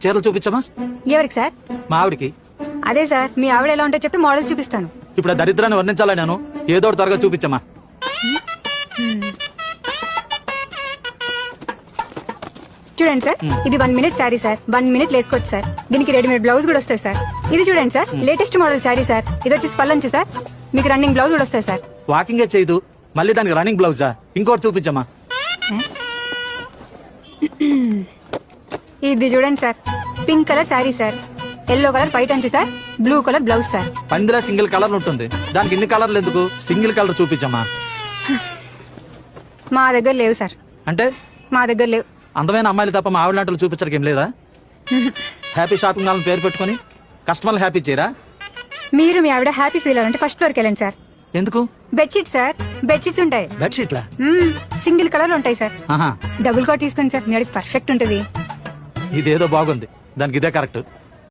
చీరలు చూపించమా. ఎవరికి సార్? మా ఆవిడికి. అదే సార్, మీ ఆవిడ ఎలా ఉంటే చెప్తే మోడల్ చూపిస్తాను. ఇప్పుడు ఆ దరిద్రాన్ని వర్ణించాలా నేను? ఏదో ఒకటి త్వరగా చూపించమా. చూడండి సార్, ఇది 1 మినిట్ శారీ సార్. 1 మినిట్ వేసుకోవచ్చు సార్. దీనికి రెడీమేడ్ బ్లౌజ్ కూడా వస్తాయి సార్. ఇది చూడండి sir, latest model sari sir. ఇది వచ్చేసి పల్లంచు సార్. మీకు రన్నింగ్ బ్లౌజ్ కూడా వస్తాయి సార్. వాకింగే చేయదు, మళ్ళీ దానికి రన్నింగ్ బ్లౌజా? ఇంకోటి చూపించమా. ఇది చూడండి sir, pink colour sari sir. Yellow colour పైట అంచు sir. Blue colour blouse sir. పందిరా సింగిల్ కలర్ ఉంటుంది, దానికి ఇన్ని కలర్లు ఎందుకు? సింగిల్ కలర్ చూపించమా. మా దగ్గర లేవు సార్. అంటే మా దగ్గర లేవు. అందమైన అమ్మాయిలు తప్ప మా ఆవిడ లాంటి చూపించడానికి ఏం లేదా? హ్యాపీ షాపింగ్ మాల్ పేరు పెట్టుకుని కస్టమర్లు హ్యాపీ చేయరా? మీరు మీ ఆవిడ హ్యాపీ ఫీల్ అవ్వాలంటే ఫస్ట్ ఫ్లోర్కి వెళ్ళండి సార్. ఎందుకు? బెడ్షీట్ సార్, బెడ్షీట్స్ ఉంటాయి. బెడ్షీట్లా? సింగిల్ కలర్ ఉంటాయి సార్. ఆహా, డబుల్ కోట్ తీసుకోండి సార్, మీ ఆవిడకి పర్ఫెక్ట్ ఉంటుంది. ఇదేదో బాగుంది, దానికి ఇదే కరెక్ట్.